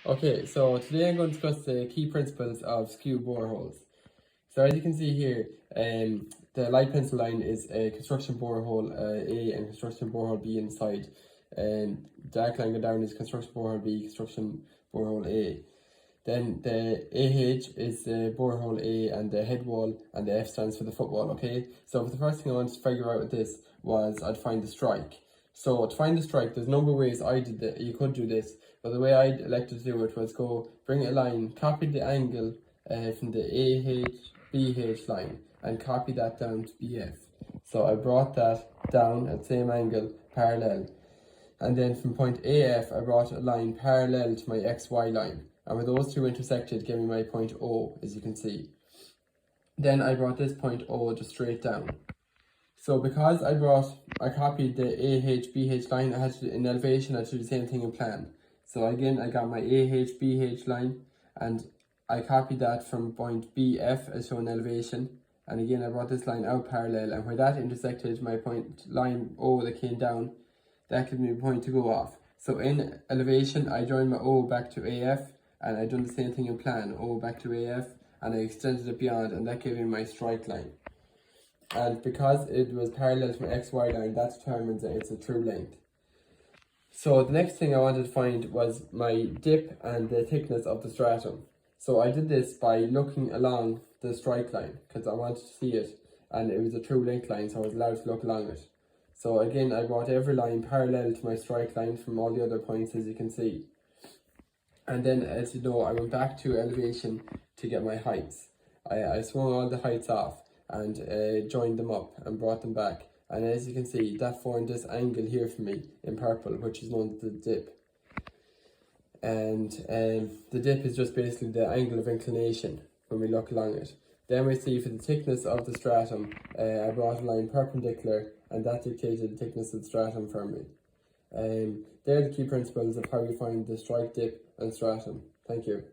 Okay, so today I'm going to discuss the key principles of skew boreholes. So as you can see here, the light pencil line is a construction borehole A and construction borehole B inside. And dark line going down is construction borehole B, construction borehole A. Then the AH is the borehole A and the head wall, and the F stands for the footwall, okay? So the first thing I wanted to figure out with this was I'd find the strike. So to find the strike, there's a number of ways you could do this, but the way I elected to do it was bring a line, copy the angle from the AH-BH line, and copy that down to BF. So I brought that down at the same angle, parallel. And then from point AF, I brought a line parallel to my XY line. And where those two intersected gave me my point O, as you can see. Then I brought this point O just straight down. So because I copied the AH-BH line, I had to, in elevation, I had to do the same thing in plan. So again, I got my AH-BH line, and I copied that from point BF as shown in elevation. And again, I brought this line out parallel, and where that intersected my point line O that came down, that gave me a point to go off. So in elevation, I joined my O back to AF, and I done the same thing in plan, O back to AF, and I extended it beyond, and that gave me my strike line. And because it was parallel to my XY line, that determines that it's a true length. So the next thing I wanted to find was my dip and the thickness of the stratum. So I did this by looking along the strike line, because I wanted to see it, and it was a true length line, so I was allowed to look along it. So again, I brought every line parallel to my strike line from all the other points, as you can see. And then, as you know, I went back to elevation to get my heights. I swung all the heights off and joined them up and brought them back. And as you can see, that formed this angle here for me in purple, which is known as the dip. And the dip is just basically the angle of inclination when we look along it. Then we see for the thickness of the stratum, I brought a line perpendicular, and that dictated the thickness of the stratum for me. They're the key principles of how you find the strike, dip and stratum. Thank you.